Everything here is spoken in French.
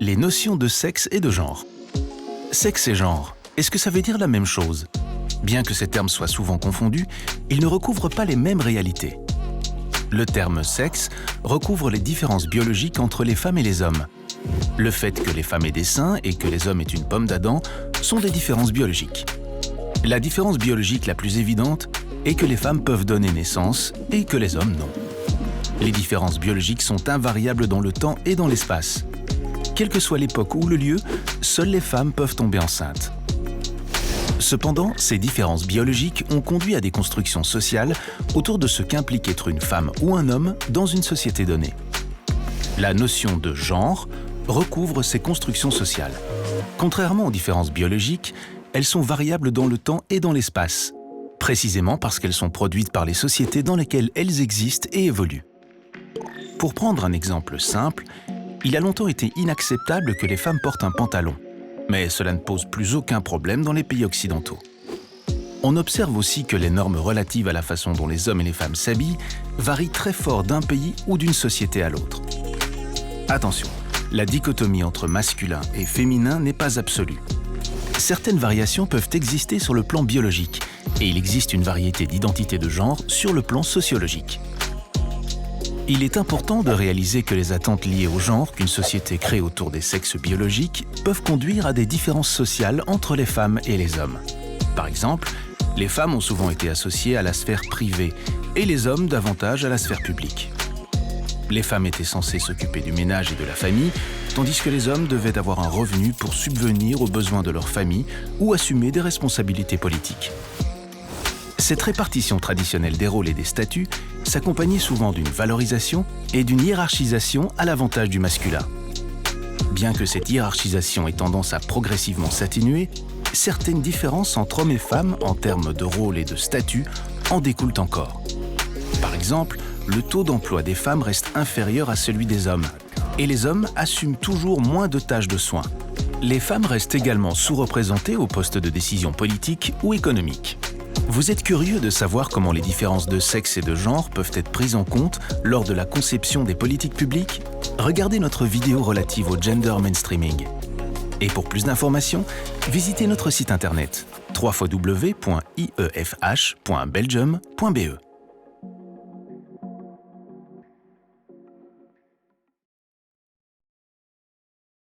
Les notions de sexe et de genre. Sexe et genre, est-ce que ça veut dire la même chose? Bien que ces termes soient souvent confondus, ils ne recouvrent pas les mêmes réalités. Le terme sexe recouvre les différences biologiques entre les femmes et les hommes. Le fait que les femmes aient des seins et que les hommes aient une pomme d'Adam sont des différences biologiques. La différence biologique la plus évidente est que les femmes peuvent donner naissance et que les hommes non. Les différences biologiques sont invariables dans le temps et dans l'espace. Quelle que soit l'époque ou le lieu, seules les femmes peuvent tomber enceintes. Cependant, ces différences biologiques ont conduit à des constructions sociales autour de ce qu'implique être une femme ou un homme dans une société donnée. La notion de genre recouvre ces constructions sociales. Contrairement aux différences biologiques, elles sont variables dans le temps et dans l'espace, précisément parce qu'elles sont produites par les sociétés dans lesquelles elles existent et évoluent. Pour prendre un exemple simple, il a longtemps été inacceptable que les femmes portent un pantalon, mais cela ne pose plus aucun problème dans les pays occidentaux. On observe aussi que les normes relatives à la façon dont les hommes et les femmes s'habillent varient très fort d'un pays ou d'une société à l'autre. Attention, la dichotomie entre masculin et féminin n'est pas absolue. Certaines variations peuvent exister sur le plan biologique, et il existe une variété d'identités de genre sur le plan sociologique. Il est important de réaliser que les attentes liées au genre qu'une société crée autour des sexes biologiques peuvent conduire à des différences sociales entre les femmes et les hommes. Par exemple, les femmes ont souvent été associées à la sphère privée et les hommes davantage à la sphère publique. Les femmes étaient censées s'occuper du ménage et de la famille, tandis que les hommes devaient avoir un revenu pour subvenir aux besoins de leur famille ou assumer des responsabilités politiques. Cette répartition traditionnelle des rôles et des statuts s'accompagnait souvent d'une valorisation et d'une hiérarchisation à l'avantage du masculin. Bien que cette hiérarchisation ait tendance à progressivement s'atténuer, certaines différences entre hommes et femmes en termes de rôle et de statut en découlent encore. Par exemple, le taux d'emploi des femmes reste inférieur à celui des hommes, et les hommes assument toujours moins de tâches de soins. Les femmes restent également sous-représentées aux postes de décision politique ou économique. Vous êtes curieux de savoir comment les différences de sexe et de genre peuvent être prises en compte lors de la conception des politiques publiques? Regardez notre vidéo relative au gender mainstreaming. Et pour plus d'informations, visitez notre site internet www.iefh.belgium.be.